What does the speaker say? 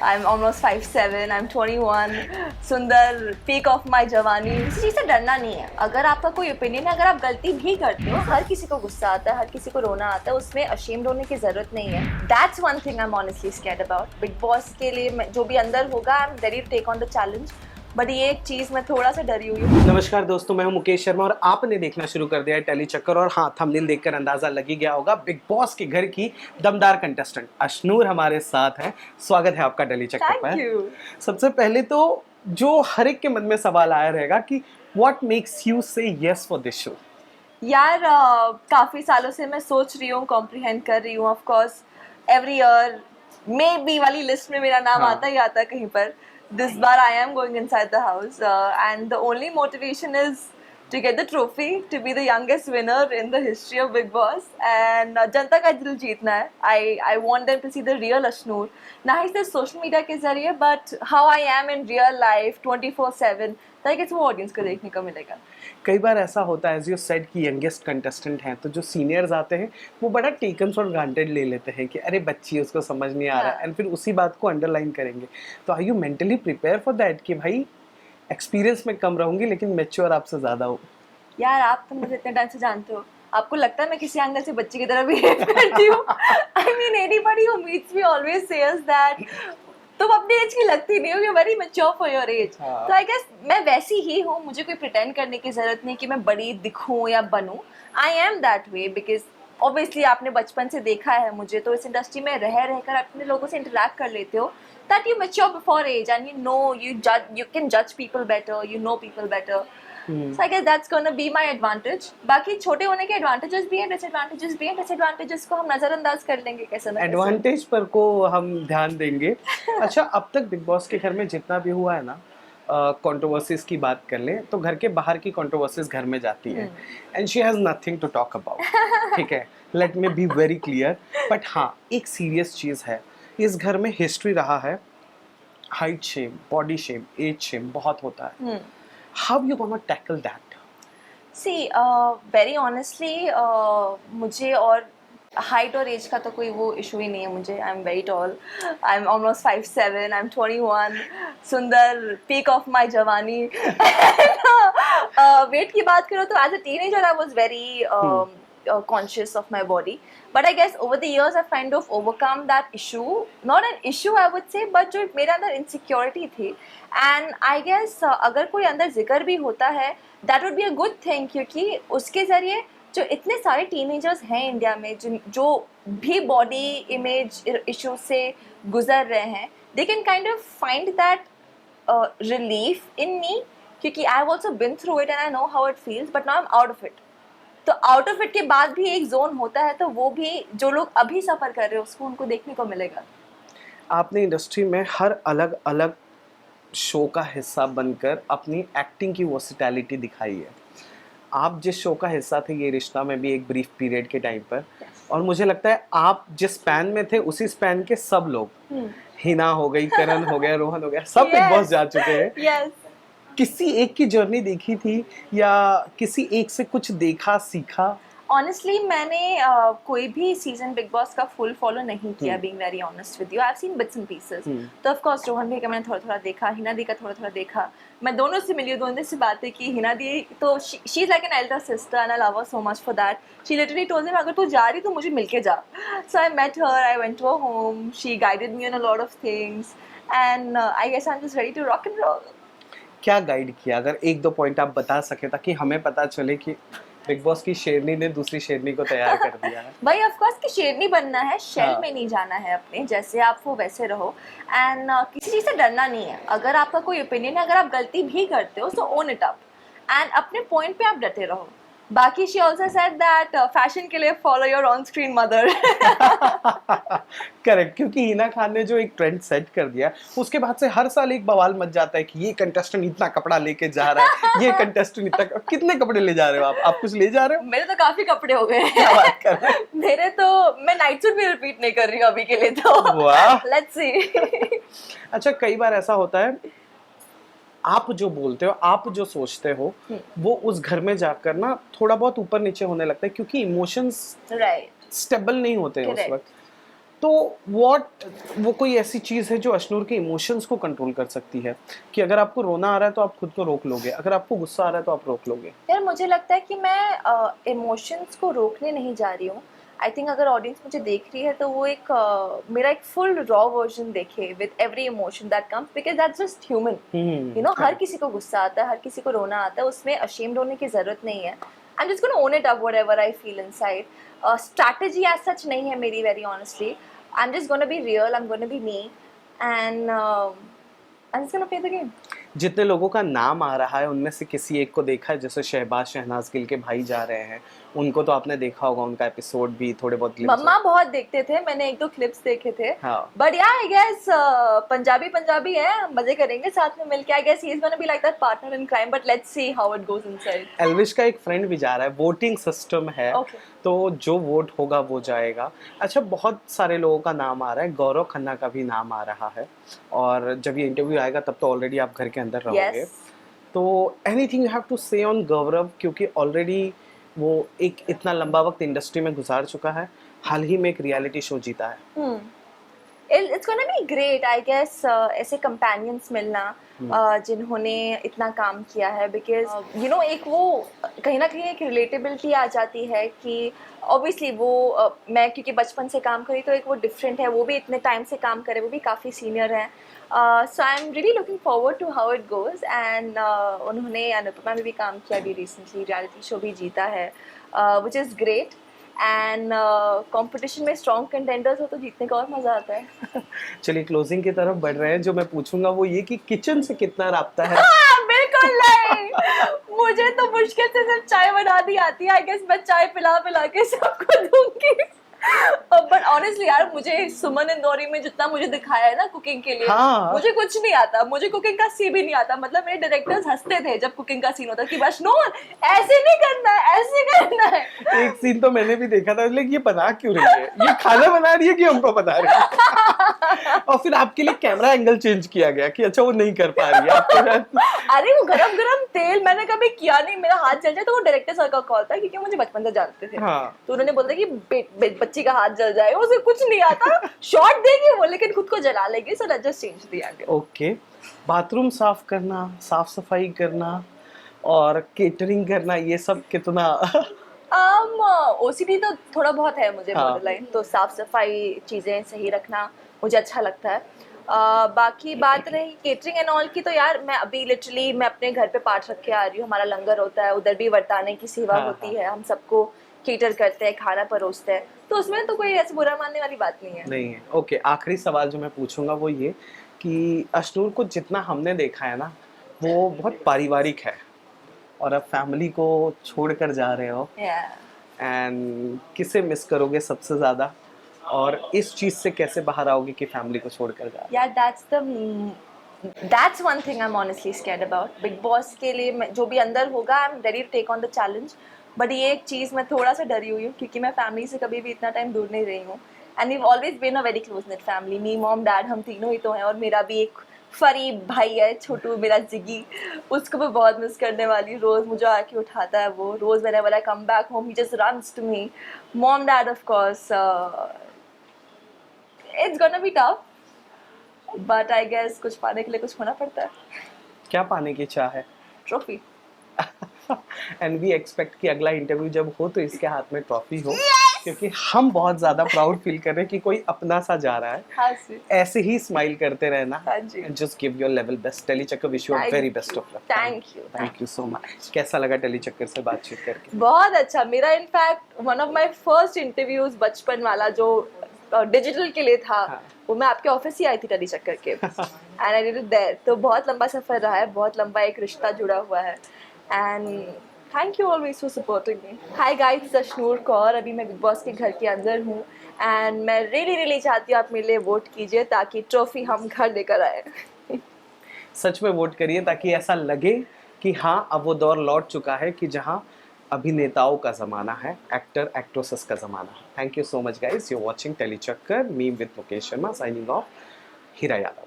I'm almost 5'7", I'm 21, सुंदर, peak of my जवानी। किसी चीज़ से डरना नहीं है। अगर आपका कोई ओपिनियन है, अगर आप गलती भी करते हो, हर किसी को गुस्सा आता है, हर किसी को रोना आता है, उसमें ashamed होने की ज़रूरत नहीं है। That's one thing I'm honestly scared about. Big Boss के लिए जो भी अंदर होगा, I'm ready to take on the challenge. But ये एक चीज़ मैं थोड़ा सा डरी हुई हूँ। नमस्कार दोस्तों, मैं हूं मुकेश शर्मा और आपने देखना शुरू कर दिया है टेली चक्कर। और हाँ, थंबनेल देखकर अंदाजा लग ही गया होगा, बिग बॉस के घर की दमदार कंटेस्टेंट अशनूर हमारे साथ हैं। स्वागत है आपका टेली चक्कर पर। Thank you. सबसे पहले तो जो हर एक के मन में सवाल आया रहेगा कि व्हाट मेक्स यू से यस फॉर दिस शो। यार काफ़ी सालों से मैं सोच रही हूँ, कॉम्प्रिहेंड कर रही हूँ। Of course every year may be वाली लिस्ट में मेरा नाम आता ही आता है कहीं पर। This bar I am going inside the house and the only motivation is to get the trophy, to be the youngest winner in the history of Big Boss, and जनता का दिल जीतना है. I want them to see the real Ashnur, ना ही सिर्फ social media के जरिए, but how I am in real life 24/7, ताकि वो ऑडियंस को देखने को मिलेगा. कई बार ऐसा होता है, एज यू सेड, कि यंगेस्ट कंटेस्टेंट हैं, तो जो सीनियर्स आते हैं वो बड़ा टेकन फॉर ग्रांटेड ले लेते हैं कि अरे बच्ची, उसको समझ नहीं आ रहा है, एंड फिर उसी बात को अंडरलाइन करेंगे. तो are you mentally prepare for that कि भाई एक्सपीरियंस में कम रहूंगी लेकिन मैच्योर आपसे ज़्यादा हो? यार आप तो मुझे इतने टाइम से जानते हो, आपको लगता है मैं किसी एंगल से बच्ची की तरह बिहेव करती हूँ? I mean anybody who meets me always says that तुम अपनी एज की लगती नहीं हो, you very mature for your age. तो आई गेस मैं वैसी ही हूँ, मुझे कोई प्रिटेंड करने की जरूरत नहीं कि मैं बड़ी दिखूँ या बनूँ. I am that way because obviously आपने बचपन से देखा है मुझे, तो इस इंडस्ट्री में रह रहकर अपने लोगों से इंटरेक्ट कर लेते हो, that you mature before age and you know you can judge people better, you know people better. So I guess that's going to be my advantage. बाकी छोटे होने के advantages भी हैं, disadvantages भी हैं. disadvantages को हम नजरअंदाज कर लेंगे कैसे ना कैसे. एडवांटेज पर को हम ध्यान देंगे. अच्छा, अब तक बिग बॉस के घर में जितना भी हुआ है ना, कंट्रोवर्सीज की बात कर लें तो घर के बाहर की कंट्रोवर्सीज घर में जाती है, and she has nothing to talk about. ठीक है, let me be very clear. But हाँ, एक सीरियस चीज़ है, इस घर में हिस्ट्री रहा है, height shame, body shame, age shame बहुत होता है. How you gonna tackle that? See very honestly मुझे और हाइट और एज का तो कोई वो इशू ही नहीं है. मुझे I am very tall, I am almost 5'7", I am 21, सुंदर, पीक ऑफ माई जवानी. वेट की बात करो तो as a teenager I was very conscious of my body, but I guess over the years I've kind of overcome that issue. Not an issue I would say, but जो मेरे अंदर insecurity थी, and I guess अगर कोई अंदर जिक्र भी होता है that would be a good thing, क्योंकि उसके ज़रिए जो इतने सारे teenagers हैं इंडिया में जो भी body image issue से गुजर रहे हैं, they can kind of find that relief in me, क्योंकि I've also been through it and I know how it feels, but now I'm out of it. तो आउट ऑफ इट के बाद भी एक जोन होता है, तो वो भी जो लोग अभी सफर कर रहे हैं उसको उनको देखने को मिलेगा. आपने इंडस्ट्री में हर अलग अलग शो का हिस्सा बनकर अपनी एक्टिंग की वर्सेटैलिटी दिखाई है. आप जिस शो का हिस्सा थे, ये रिश्ता में भी एक ब्रीफ पीरियड के टाइम पर, और मुझे लगता है आप जिस स्पैन में थे उसी स्पैन के सब लोग, हिना हो गई, करण हो गया, रोहन हो गया, सब बिग बॉस जा चुके हैं. yes. किसी एक की जर्नी देखी थी या किसी एक से कुछ देखा सीखा? ऑनेस्टली मैंने कोई भी सीजन बिग बॉस का फुल फॉलो नहीं किया, being very honest with you. I have seen bits and pieces. तो ऑफ कोर्स रोहन भाई का मैंने थोड़ा थोड़ा देखा, हिना दी का थोड़ा थोड़ा देखा. मैं दोनों से मिली, दोनों से बातें की. हिना दी तो she is like an elder sister and I love her so much for that. She literally told me अगर तू जा रही तो मुझे मिलके जा. So I met her, I went to her home, she guided me on a lot of things, and I guess I am just ready to rock and roll. क्या guide किया, अगर एक दो पॉइंट आप बता सके ताकि हमें पता चले कि बिग बॉस की शेरनी ने दूसरी शेरनी को तैयार कर दिया है? भाई ऑफ कोर्स कि शेरनी बनना है, शेल में नहीं जाना है अपने. जैसे आप वो वैसे रहो, एंड किसी चीज़ से डरना नहीं है. अगर आपका कोई ओपिनियन है, अगर आप गलती भी करते हो सो ओन इट अप एंड अपने पॉइंट पे आप डटे रहो. बाकी she also said that fashion के लिए follow your on screen mother. Correct, क्योंकि हिना खान ने जो एक ट्रेंड सेट कर दिया, उसके बाद से हर साल एक बवाल मच जाता है कि ये कंटेस्टेंट इतना कपड़ा लेके जा रहा है, ये कंटेस्टेंट इतना. कितने कपड़े ले जा रहे हो आप कुछ ले जा रहे हो? मेरे तो काफी कपड़े हो गए. क्या बात कर रहे हैं? मेरे तो, मैं नाइट सूट भी रिपीट नहीं कर रही हूँ अभी के लिए तो. वाह, लेट्स सी. अच्छा, कई बार ऐसा होता है, आप जो बोलते हो, आप जो सोचते हो, वो उस घर में जाकर ना थोड़ा बहुत ऊपर नीचे होने लगता है, क्योंकि इमोशंस राइट स्टेबल नहीं होते हैं उस वक्त. तो वो कोई ऐसी चीज़ है जो अशनूर के इमोशंस को कंट्रोल कर सकती है कि अगर आपको रोना आ रहा है तो आप खुद को रोक लोगे, अगर आपको गुस्सा आ रहा है तो आप रोक लोगे? यार मुझे लगता है कि मैं इमोशंस को रोकने नहीं जा रही हूँ। आई थिंक अगर ऑडियंस मुझे देख रही है तो वो मेरा एक फुल रॉ वर्जन देखे with every emotion that comes, because that's just human. You know, हर किसी को गुस्सा आता है, हर किसी को रोना आता है, उसमें अशेम्ड होने की ज़रूरत नहीं है। I am just gonna own it up whatever I feel inside. Strategy as such नहीं है मेरी, very honestly. I am just gonna be real, I am gonna be me, and I am just gonna play the game. जितने लोगों का नाम आ रहा है उनमें से किसी एक को देखा है? जैसे शहबाज शहनाज गिल के भाई जा रहे हैं, उनको तो आपने देखा होगा, उनका एपिसोड भी थोड़े बहुत glimpse मम्मा बहुत देखते थे, मैंने एक दो क्लिप्स देखे थे। हाँ। बट या आई गेस पंजाबी है, मजे करेंगे साथ में मिलके। I guess he is gonna be like that partner in crime, but let's see how it goes inside. Elvish का एक फ्रेंड भी जा रहा है, वोटिंग सिस्टम है। Okay. तो जो वोट होगा वो जाएगा। अच्छा, बहुत सारे लोगों का नाम आ रहा है, गौरव खन्ना का भी नाम आ रहा है, और जब ये इंटरव्यू आएगा तब तो ऑलरेडी आप घर के अंदर रहोगे। Yes. तो एनीथिंग यू हैव टू से ऑन गौरव, क्योंकि ऑलरेडी वो एक इतना लंबा वक्त इंडस्ट्री में गुजार चुका है, हाल ही में एक रियलिटी शो जीता है। It's gonna be great, I guess, ऐसे companions मिलना जिन्होंने इतना काम किया है, because you know एक वो कहीं ना कहीं एक relatability आ जाती है कि obviously वो मैं क्योंकि बचपन से काम करी तो एक वो different है, वो भी इतने टाइम से काम करे, वो भी काफ़ी senior है। So I'm really looking forward to how it goes, and उन्होंने अनुपमा में भी काम किया अभी recently, reality show भी जीता है, which is great। And competition में स्ट्रॉन्ग कंटेंडर्स हो तो जीतने का और मजा आता है। चलिए क्लोजिंग की तरफ बढ़ रहे हैं। जो मैं पूछूंगा वो ये कि किचन से कितना राब्ता है? बिल्कुल नहीं, मुझे तो मुश्किल से सिर्फ चाय बनानी आती है। आई गेस मैं चाय पिला पिला के सबको दूंगी। बट ऑनेस्टली यार, मुझे सुमन इंदौरी में जितना मुझे दिखाया है ना कुकिंग के लिए, हाँ। मुझे कुछ नहीं आता, मुझे कुकिंग का सी भी नहीं आता। मतलब मेरे डायरेक्टर्स हंसते थे जब कुकिंग का सीन होता कि बस नो ऐसे नहीं करना है, ऐसे करना है। एक सीन तो मैंने भी देखा था, लेकिन ये बना क्यों रही है, ये खाना बना रही है कि हमको बता रही है? और फिर आपके लिए कैमरा एंगल चेंज किया गया कि अच्छा वो नहीं कर पा रही है आपको। अरे वो गरम गरम तेल मैंने कभी किया नहीं, मेरा हाथ जल जाए तो वो डायरेक्टर सर का कॉल था, क्योंकि मुझे बचपन से जानते थे। हाँ। तो उन्होंने बोला कि बच्ची का हाथ जल जाएगा, उसे कुछ नहीं आता, शॉट देगी वो लेकिन खुद को जला लेगी। So let's just change the angle. Okay, bathroom साफ करना, साफ सफाई करना और केटरिंग करना, ये सब कितना? ओसीडी तो थोड़ा बहुत है मुझे, हाँ। बॉर्डरलाइन, तो साफ सफाई चीजें सही रखना मुझे अच्छा लगता है। बाकी बात रही केटरिंग एंड ऑल की, तो यार मैं अभी लिटरली मैं अपने घर पे पाठ रख के आ रही हूँ। हमारा लंगर होता है, उधर भी वर्ताने की सेवा हाँ, होती हाँ। है, हम सबको केटर करते हैं, खाना परोसते हैं, तो उसमें तो कोई ऐसे बुरा मानने वाली बात नहीं है। नहीं है। ओके, आखिरी सवाल जो मैं पूछूंगा वो ये कि अशनूर को जितना हमने देखा है ना, वो बहुत पारिवारिक है, और अब फैमिली को छोड़कर जा रहे हो, एंड किसे मिस करोगे सबसे ज्यादा, और इस चीज से कैसे बाहर आओगे कि फैमिली को छोड़कर जा रहे हो? यार that's one thing I'm honestly scared about। Bigg Boss के लिए जो भी अंदर होगा, I am ready to take on the challenge. But ये एक चीज़ मैं थोड़ा सा डरी हुई हूँ, क्योंकि मैं फैमिली से कभी भी इतना टाइम दूर नहीं रही हूँ, and we've always been a very close knit family. Me, mom, dad, हम तीनों ही तो हैं, और मेरा भी एक फरी भाई है छोटू, मेरा जिगी, उसको मैं बहुत मिस करने वाली। रोज़ मुझे आके उठाता है वो, रोज़ whenever I come back home he just runs to me। Mom, dad, of course, it's gonna be tough, but I guess कुछ पाने के लिए कुछ होना पड़ता है। क्या पाने की चाह है? ट्रॉफी। एंड वी एक्सपेक्ट कि अगला इंटरव्यू जब हो तो इसके हाथ में ट्रॉफी हो, क्योंकि हम बहुत ज्यादा प्राउड फील कर रहे हैं कि कोई अपना सा जा रहा है। हाँ जी। ऐसे ही स्माइल करते रहना, हाँ जी। And just give your level best. Tele Chakkar wish you very best of luck. Thank you so much. कैसा लगा टेली चक्कर से बातचीत करके? बहुत अच्छा। मेरा in fact one of my first interviews बचपन वाला जो डिजिटल के लिए था, हाँ। वो मैं आपके ऑफिस ही आई थी टेली चक्कर के, and I did it there. तो बहुत लंबा सफर रहा है, बहुत लंबा एक रिश्ता जुड़ा हुआ है, and thank you always for supporting me. Hi guys, this is Ashnoor Kaur. अभी मैं बिग बॉस के घर के अंदर हूँ, एंड मैं रियली चाहती हूँ आप मेरे लिए वोट कीजिए ताकि ट्रॉफी हम घर लेकर आए। सच में वोट करिए, ताकि ऐसा लगे कि हाँ अब वो दौर लौट चुका है कि जहाँ अभिनेताओं का ज़माना है, एक्टर एक्ट्रेसेस का ज़माना है। Thank you so much guys, you watching Tele Chakkar, me with Mukesh Sharma, signing off, Hira Yadav.